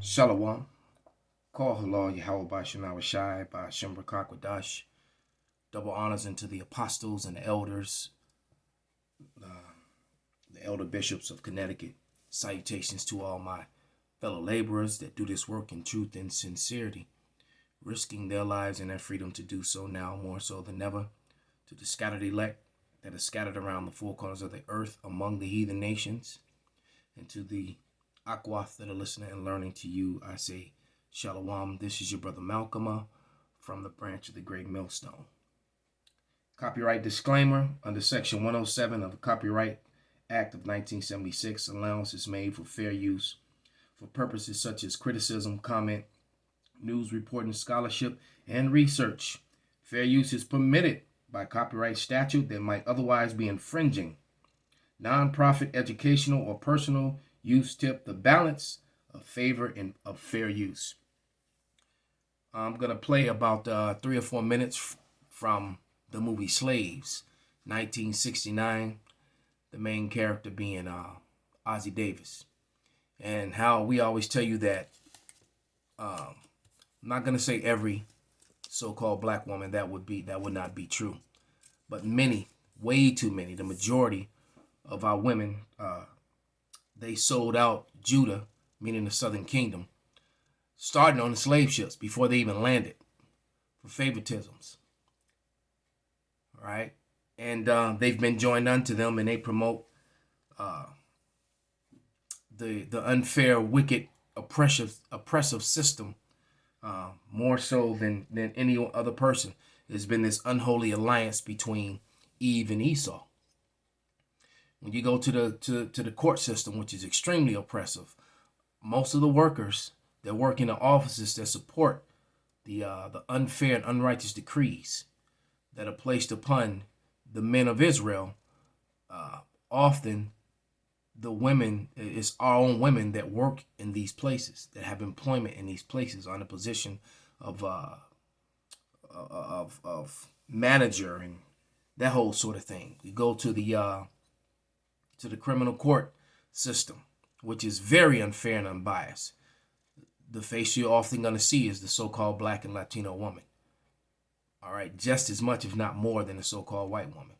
Shalom. Call halal Yahweh by Shema Shai by Shem Kwadash. Double honors unto the apostles and the elders, uh, the elder bishops of Connecticut. Salutations to all my fellow laborers that do this work in truth and sincerity, risking their lives and their freedom to do so now more so than ever. To the scattered elect that are scattered around the four corners of the earth among the heathen nations, and to the Akwath that are listening and learning to you, I say Shalom. This is your brother Malcolm from the branch of the Great Millstone. Copyright disclaimer: under Section 107 of the Copyright Act of 1976, allowance is made for fair use for purposes such as criticism, comment, news reporting, scholarship, and research. Fair use is permitted by copyright statute that might otherwise be infringing. Non-profit, educational, or personal use tip the balance of favor and of fair use. I'm going to play about 3 or 4 minutes from the movie Slaves, 1969, the main character being Ossie Davis, and how we always tell you that I'm not going to say every so-called black woman, that would not be true, but many, way too many, the majority of our women, they sold out Judah, meaning the Southern Kingdom, starting on the slave ships before they even landed, for favoritisms. All right, and they've been joined unto them, and they promote the unfair, wicked, oppressive system more so than any other person. There's been this unholy alliance between Eve and Esau. When you go to the court system, which is extremely oppressive, most of the workers that work in the offices that support the unfair and unrighteous decrees that are placed upon the men of Israel, often the women, it's our own women that work in these places, that have employment in these places on a position of manager and that whole sort of thing. You go to the criminal court system, which is very unfair and unbiased. The face you're often going to see is the so-called black and Latino woman. All right, just as much, if not more, than the so-called white woman.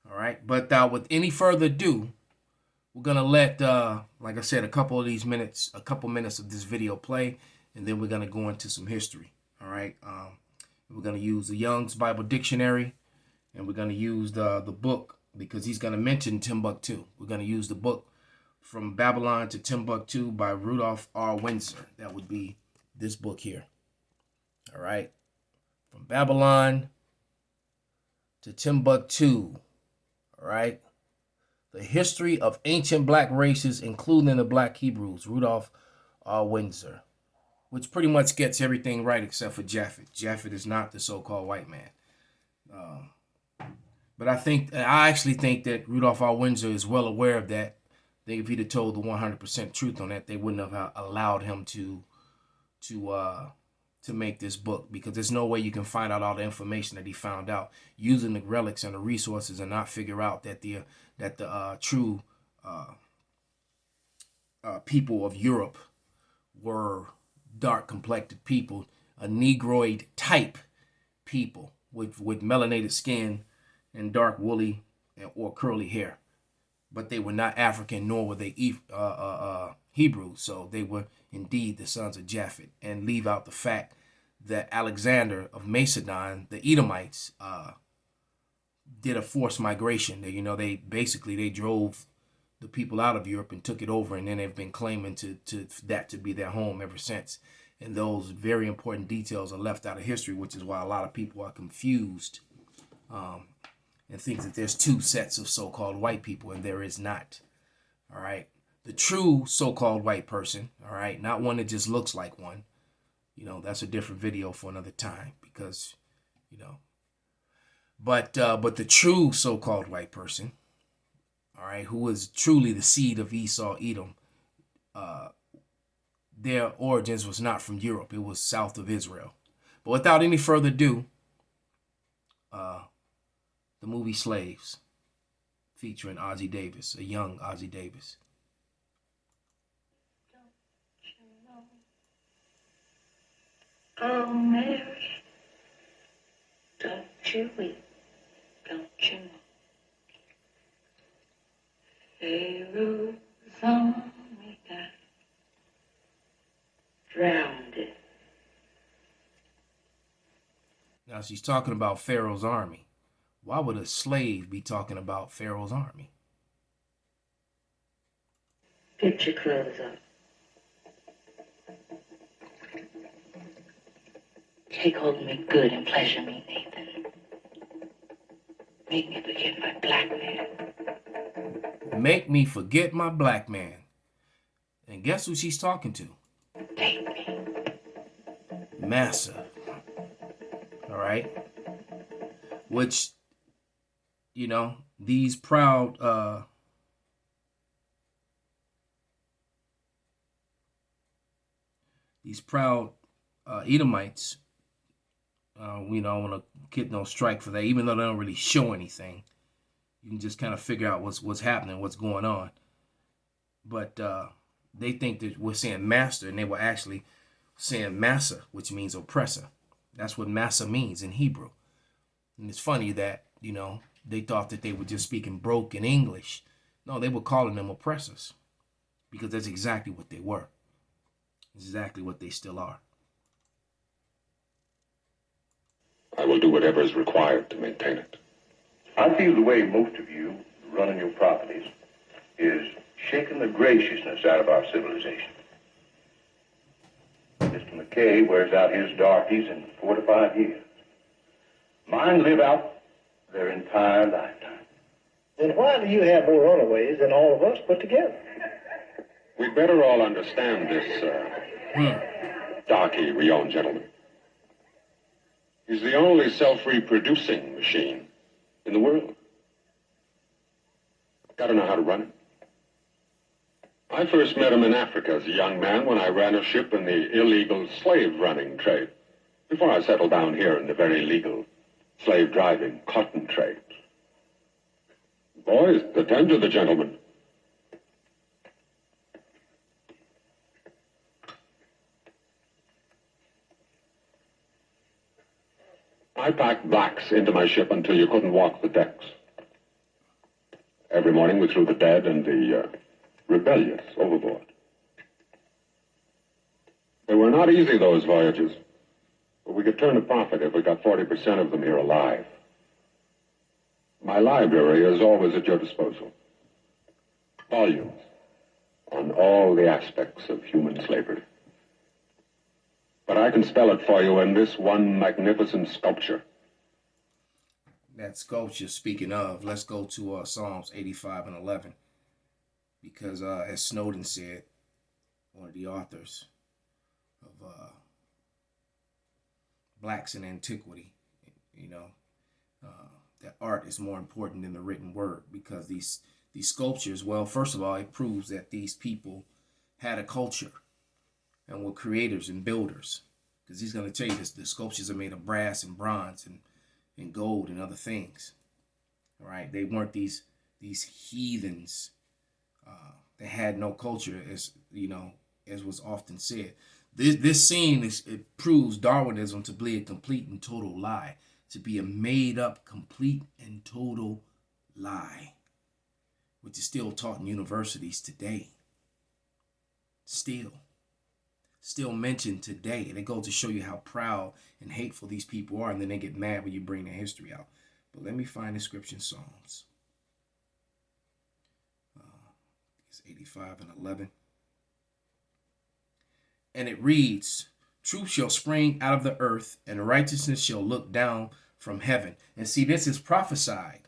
All right, but with any further ado, we're gonna let, like I said, a couple minutes of this video play, and then we're gonna go into some history. All right, we're gonna use the Young's Bible Dictionary, and we're gonna use the book, because he's gonna mention Timbuktu. We're gonna use the book From Babylon to Timbuktu by Rudolph R. Windsor. That would be this book here. All right, From Babylon to Timbuktu. All right, the history of ancient black races, including the black Hebrews, Rudolph R. Windsor, which pretty much gets everything right except for Japhet. Japhet is not the so-called white man. But I actually think that Rudolph R. Windsor is well aware of that. I think if he'd have told the 100% truth on that, they wouldn't have allowed him to make this book, because there's no way you can find out all the information that he found out using the relics and the resources and not figure out that the true people of Europe were dark complected people, a negroid type people with melanated skin and dark woolly or curly hair, but they were not African, nor were they Hebrews. So they were indeed the sons of Japhet, and leave out the fact that Alexander of Macedon, the Edomites, did a forced migration. They drove the people out of Europe and took it over, and then they've been claiming that to be their home ever since. And those very important details are left out of history, which is why a lot of people are confused and think that there's two sets of so-called white people, and there is not. All right, the true so-called white person, all right, not one that just looks like one. That's a different video for another time, because, but the true so-called white person, all right, who is truly the seed of Esau, Edom, their origins was not from Europe. It was south of Israel. But without any further ado, the movie Slaves, featuring Ossie Davis, a young Ossie Davis. Oh, Mary, don't you weep, don't you know? Pharaoh's army got drowned. Now she's talking about Pharaoh's army. Why would a slave be talking about Pharaoh's army? Get your clothes up. Take hold of me good and pleasure me, Nathan. Make me forget my black man. Make me forget my black man. And guess who she's talking to? Take me. Massa. All right. Which, you know, these proud Edomites, you know, want to get no strike for that, even though they don't really show anything. You can just kind of figure out what's happening, what's going on. But they think that we're saying master, and they were actually saying massa, which means oppressor. That's what massa means in Hebrew. And it's funny that, you know, they thought that they were just speaking broken English. No, they were calling them oppressors, because that's exactly what they were. Exactly what they still are. I will do whatever is required to maintain it. I feel the way most of you running your properties is shaking the graciousness out of our civilization. Mr. McKay wears out his darkies in 4 to 5 years. Mine live out their entire lifetime. Then why do you have more runaways than all of us put together? We'd better all understand this darky we own, gentlemen. He's the only self-reproducing machine in the world. Gotta know how to run it. I first met him in Africa as a young man when I ran a ship in the illegal slave-running trade, before I settled down here in the very legal slave-driving cotton trade. Boys, attend to the gentleman. I packed blacks into my ship until you couldn't walk the decks. Every morning we threw the dead and the rebellious overboard. They were not easy, those voyages, but we could turn a profit if we got 40% of them here alive. My library is always at your disposal. Volumes on all the aspects of human slavery. But I can spell it for you in this one magnificent sculpture. That sculpture, speaking of, let's go to Psalms 85 and 11. Because as Snowden said, one of the authors of Blacks in Antiquity, you know, that art is more important than the written word, because these sculptures, well, first of all, it proves that these people had a culture and were creators and builders, because he's going to tell you this: the sculptures are made of brass and bronze and gold and other things. All right, they weren't these heathens that had no culture, as you know, as was often said. This scene it proves Darwinism to be a complete and total lie, to be a made up, complete and total lie, which is still taught in universities today. Still mentioned today. And it goes to show you how proud and hateful these people are, and then they get mad when you bring their history out. But let me find the scripture in Psalms. It's 85 and 11. And it reads, "Truth shall spring out of the earth, and righteousness shall look down from heaven." And see, this is prophesied.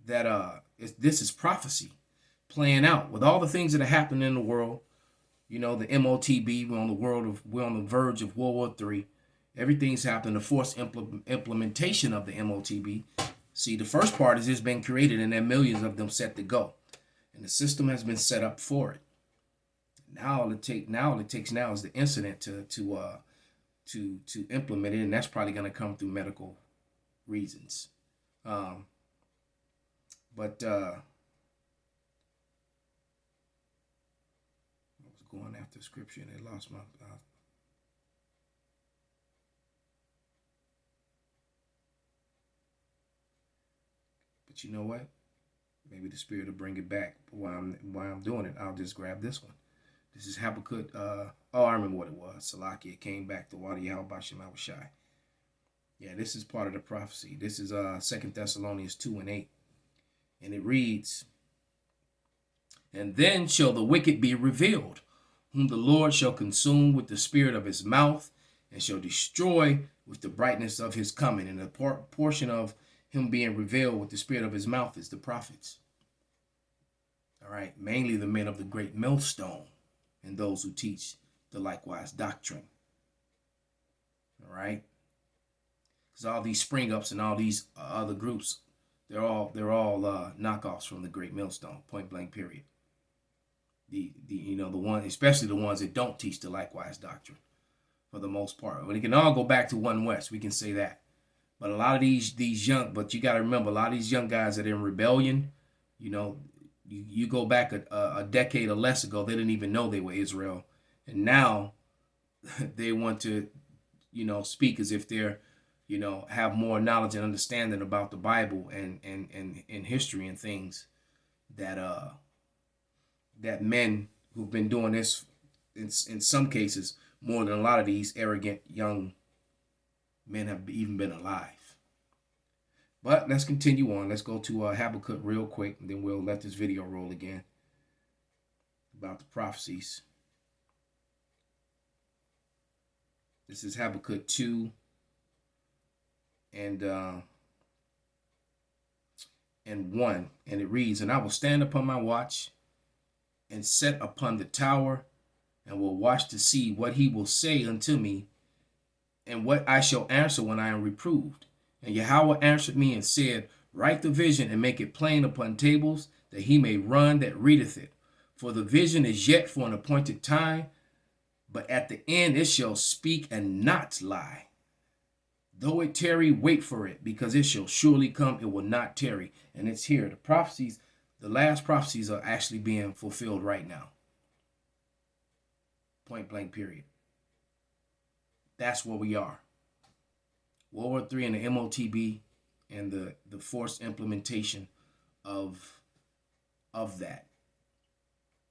This is prophecy playing out with all the things that are happening in the world. You know, the MOTB, we're on the verge of World War III. Everything's happening. The forced implementation of the MOTB. See, the first part is it's been created, and there are millions of them set to go, and the system has been set up for it. Now all it takes now is the incident to implement it, and that's probably going to come through medical reasons. What was going after scripture and I lost my. But you know what? Maybe the Spirit will bring it back. But while I'm doing it, I'll just grab this one. This is Habakkuk. I remember what it was. Salakia came back to Wadi Halbashim Awashai. Yeah, this is part of the prophecy. This is 2 Thessalonians 2:8. And it reads, "And then shall the wicked be revealed, whom the Lord shall consume with the spirit of his mouth, and shall destroy with the brightness of his coming." And the portion of him being revealed with the spirit of his mouth is the prophets. All right, mainly the men of the great millstone and those who teach the likewise doctrine. All right, because all these spring ups and all these other groups, they're all knockoffs from the great millstone. Point blank. Period. The one, especially the ones that don't teach the likewise doctrine, for the most part. When it can all go back to One West, we can say that. But a lot of these young, but you got to remember, a lot of these young guys that are in rebellion, you go back a decade or less ago, they didn't even know they were Israel. And now they want to, speak as if they're, have more knowledge and understanding about the Bible and history and things that men who've been doing this in some cases more than a lot of these arrogant young men have even been alive. But let's continue on. Let's go to Habakkuk real quick, and then we'll let this video roll again about the prophecies. This is Habakkuk 2 and 1, and it reads, "And I will stand upon my watch and set upon the tower, and will watch to see what he will say unto me, and what I shall answer when I am reproved. And Yahweh answered me and said, Write the vision and make it plain upon tables, that he may run that readeth it. For the vision is yet for an appointed time, but at the end it shall speak and not lie. Though it tarry, wait for it, because it shall surely come, it will not tarry." And it's here. The prophecies, the last prophecies are actually being fulfilled right now. Point blank, period. That's where we are. World War III and the MOTB and the forced implementation of that.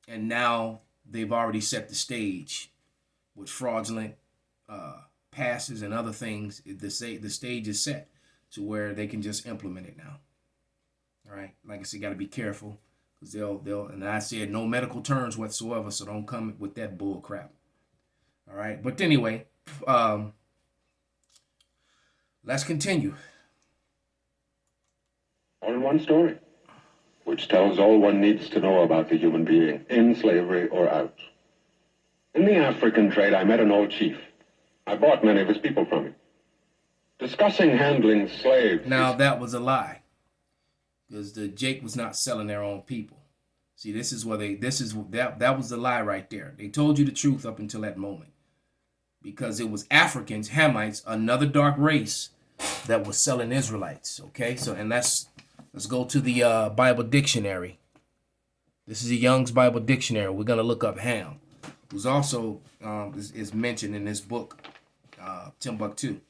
And now they've already set the stage with fraudulent passes and other things. The stage is set to where they can just implement it now. All right. Like I said, got to be careful, because they'll and I said no medical terms whatsoever, so don't come with that bull crap. All right. But anyway, let's continue. All one story, which tells all one needs to know about the human being, in slavery or out. In the African trade, I met an old chief. I bought many of his people from him. Discussing handling slaves. Now, that was a lie, because the Jake was not selling their own people. See, that was the lie right there. They told you the truth up until that moment, because it was Africans, Hamites, another dark race that was selling Israelites. Okay, so and let's go to the Bible dictionary. This is a Young's Bible Dictionary. We're gonna look up Ham, who's also is mentioned in this book, Timbuktu,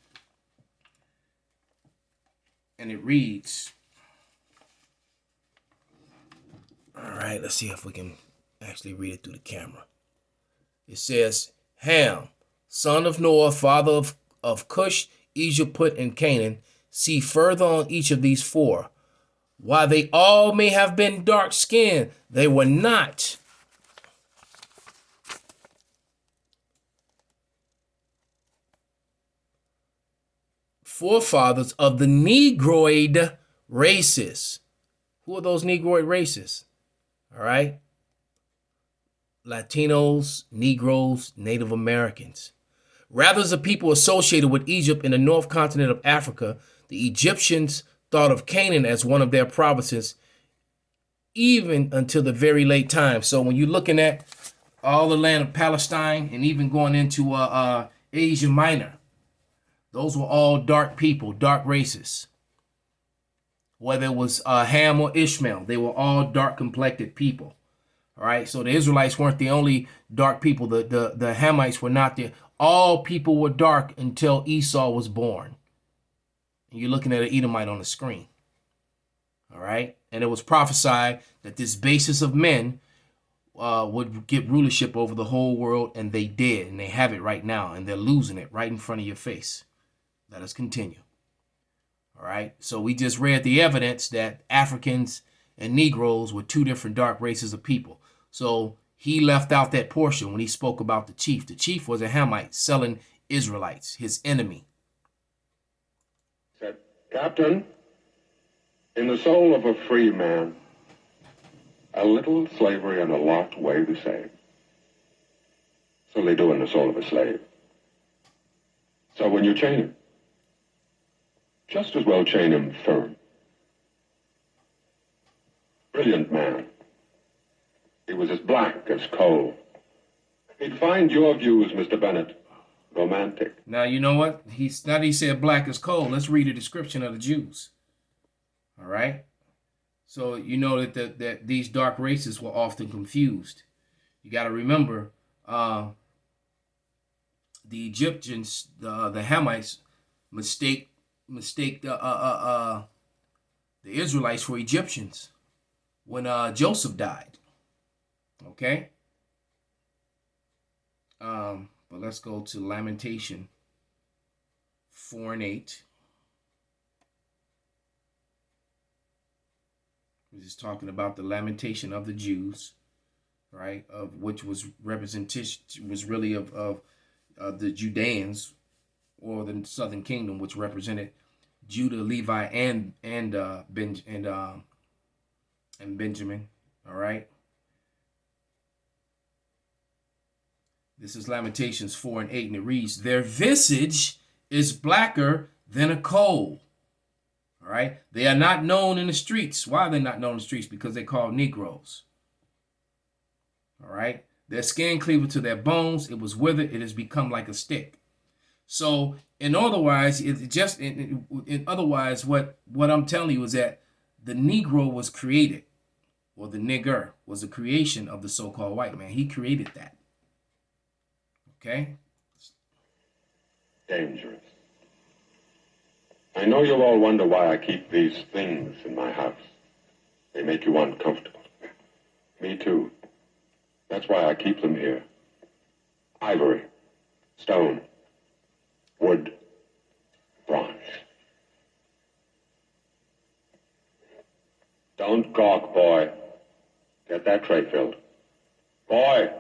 and it reads. All right, let's see if we can actually read it through the camera. It says, "Ham, son of Noah, father of Cush, Egypt, Put, and Canaan. See further on each of these four. While they all may have been dark-skinned, they were not. Forefathers of the Negroid races." Who are those Negroid races? All right. Latinos, Negroes, Native Americans. Rather, as a people associated with Egypt in the north continent of Africa, the Egyptians thought of Canaan as one of their provinces, even until the very late time. So when you're looking at all the land of Palestine and even going into Asia Minor, those were all dark people, dark races. Whether it was Ham or Ishmael, they were all dark-complected people. All right. So the Israelites weren't the only dark people. The Hamites were not the all people were dark until Esau was born. And you're looking at an Edomite on the screen. All right. And it was prophesied that this basis of men would get rulership over the whole world, and they did, and they have it right now, and they're losing it right in front of your face. Let us continue. All right. So we just read the evidence that Africans and Negroes were two different dark races of people. So he left out that portion when he spoke about the chief. The chief was a Hamite selling Israelites, his enemy. Said, Captain, in the soul of a free man, a little slavery and a lot weigh the same. So they do in the soul of a slave. So when you chain him, just as well chain him firm. Brilliant man. He was as black as coal. He'd find your views, Mr. Bennett, romantic. Now, you know what? He said black as coal. Let's read a description of the Jews. All right. So you know that these dark races were often confused. You got to remember, the Egyptians, the Hamites, mistake the Israelites for Egyptians when Joseph died. Okay. But let's go to Lamentation 4:8. This is talking about the lamentation of the Jews, right? Of which was representation was really of the Judeans, or the southern kingdom, which represented Judah, Levi, and Benjamin. All right. This is Lamentations 4:8, and it reads, "Their visage is blacker than a coal." All right. They are not known in the streets. Why are they not known in the streets? Because they're called Negroes. All right. Their skin cleaved to their bones. It was withered. It has become like a stick. So, otherwise, what I'm telling you is that the Negro was created, or the nigger was a creation of the so-called white man. He created that. Okay. Dangerous. I know you all wonder why I keep these things in my house. They make you uncomfortable. Me too. That's why I keep them here. Ivory, stone, wood, bronze. Don't gawk, boy. Get that tray filled. Boy!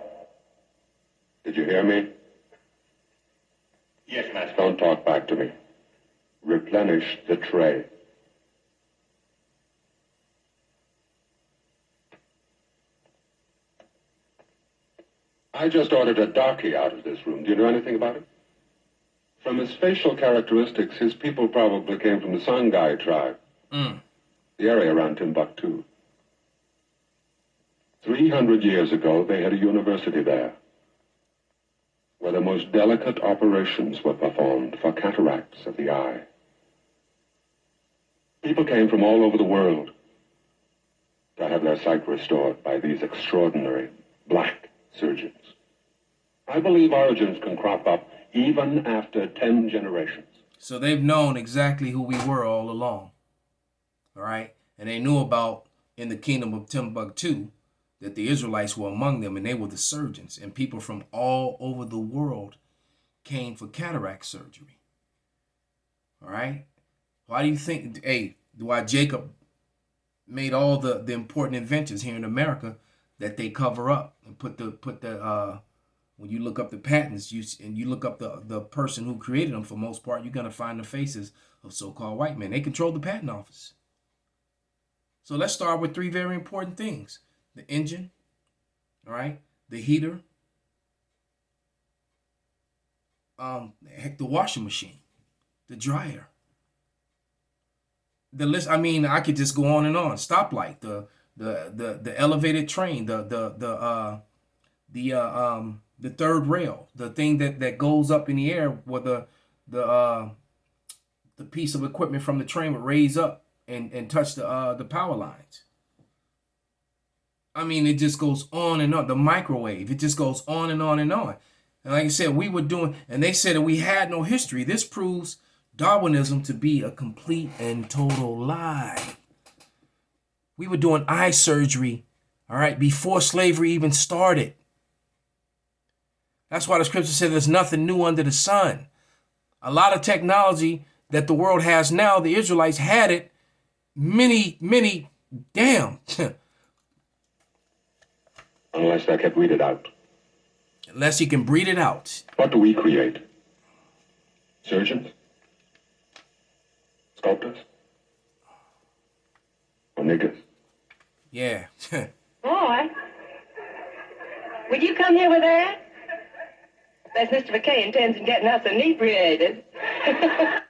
Did you hear me? Yes, Master. Don't talk back to me. Replenish the tray. I just ordered a darky out of this room. Do you know anything about it? From his facial characteristics, his people probably came from the Songhai tribe. The area around Timbuktu. 300 years ago, they had a university there, where the most delicate operations were performed for cataracts of the eye. People came from all over the world to have their sight restored by these extraordinary black surgeons. I believe origins can crop up even after 10 generations. So they've known exactly who we were all along. All right. And they knew about in the kingdom of Timbuktu that the Israelites were among them, and they were the surgeons, and people from all over the world came for cataract surgery. All right. Why do you think, why Jacob made all the important inventions here in America that they cover up and put the when you look up the patents, you look up the person who created them, for most part, you're going to find the faces of so-called white men. They control the patent office. So let's start with three very important things. The engine, all right, the heater, the washing machine, the dryer. The list, I mean, I could just go on and on. Stoplight, the elevated train, the third rail, the thing that goes up in the air where the piece of equipment from the train would raise up and touch the power lines. I mean, it just goes on and on. The microwave, it just goes on and on and on. And like I said, we were doing, and they said that we had no history. This proves Darwinism to be a complete and total lie. We were doing eye surgery, all right, before slavery even started. That's why the scripture said there's nothing new under the sun. A lot of technology that the world has now, the Israelites had it damn. Unless I can weed it out. Unless you can breed it out. What do we create? Surgeons? Sculptors? Or niggers? Yeah. Boy, would you come here with that? That's Mr. McKay intends on getting us inebriated.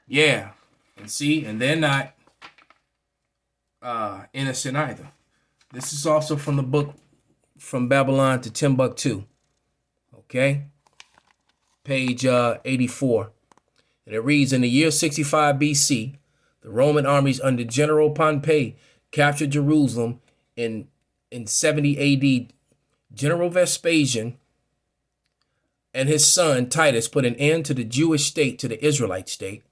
Yeah. And see, and they're not innocent either. This is also from the book From Babylon to Timbuktu. Okay? Page 84. And it reads, in the year 65 BC, the Roman armies under General Pompey captured Jerusalem in 70 AD. General Vespasian and his son Titus put an end to the Jewish state, to the Israelite state,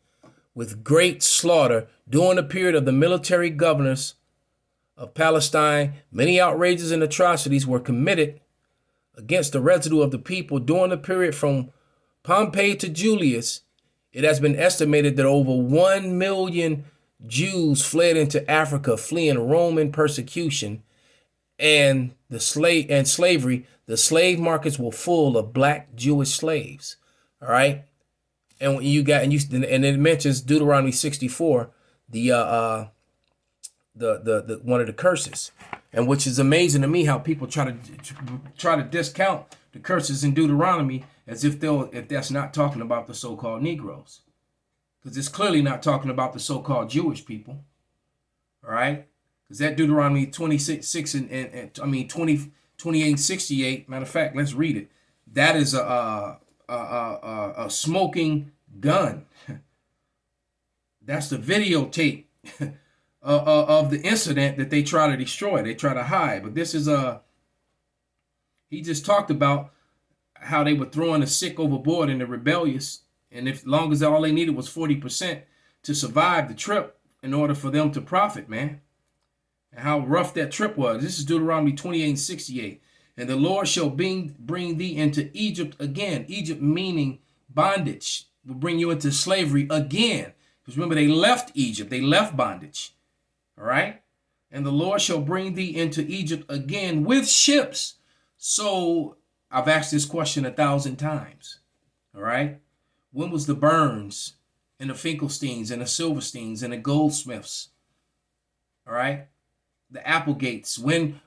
with great slaughter during the period of the military governors of Palestine. Many outrages and atrocities were committed against the residue of the people during the period from Pompey to Julius. It has been estimated that over 1 million Jews fled into Africa, fleeing Roman persecution and slavery. The slave markets were full of black Jewish slaves. All right. And and it mentions Deuteronomy 64, the one of the curses, and which is amazing to me how people try to discount the curses in Deuteronomy as if that's not talking about the so-called Negroes, because it's clearly not talking about the so-called Jewish people. All right, because that Deuteronomy 26:6 and 28 and 68. Matter of fact, let's read it. That is a smoking gun. That's the videotape of the incident that they try to destroy. They try to hide. But this is he just talked about how they were throwing the sick overboard and the rebellious. And if long as all they needed was 40% to survive the trip in order for them to profit, man. And how rough that trip was. This is Deuteronomy 28 and 68. And the Lord shall bring thee into Egypt again. Egypt meaning bondage. Will bring you into slavery again. Because remember, they left Egypt. They left bondage. All right. And the Lord shall bring thee into Egypt again with ships. So I've asked this question 1,000 times. All right. When was the Burns and the Finkelsteins and the Silversteins and the Goldsmiths? All right. The Applegates. When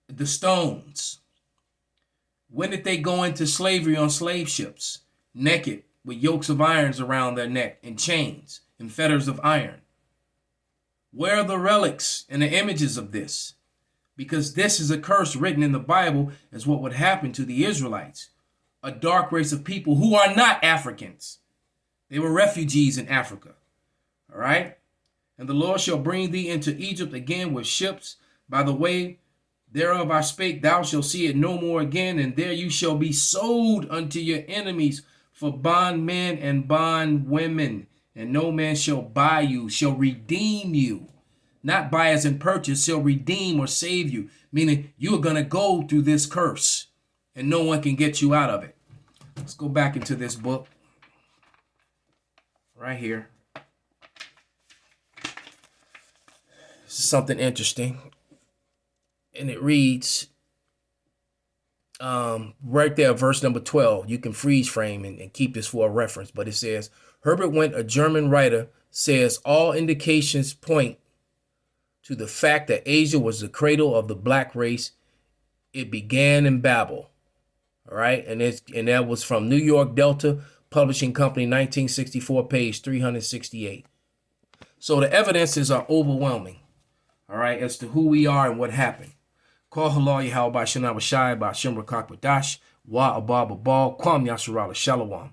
the Stones. When did they go into slavery on slave ships? Naked with yokes of irons around their neck and chains and fetters of iron. Where are the relics and the images of this? Because this is a curse written in the Bible as what would happen to the Israelites, a dark race of people who are not Africans. They were refugees in Africa. All right. And the Lord shall bring thee into Egypt again with ships. By the way thereof I spake, thou shalt see it no more again. And there you shall be sold unto your enemies for bondmen and bondwomen. And no man shall buy you, shall redeem you. Not buy as in purchase, shall redeem or save you. Meaning you are going to go through this curse and no one can get you out of it. Let's go back into this book. Right here. This is something interesting. And it reads, right there, verse number 12. You can freeze frame and keep this for a reference. But it says, Herbert Wendt, a German writer, says all indications point to the fact that Asia was the cradle of the black race. It began in Babel. All right. And that was from New York Delta Publishing Company, 1964, page 368. So the evidences are overwhelming. All right. As to who we are and what happened. Call halal Yahweh by Shana Washai by Shimra Kakwadash, Wa Abba Babal, Kwam Yasharala Shalawam.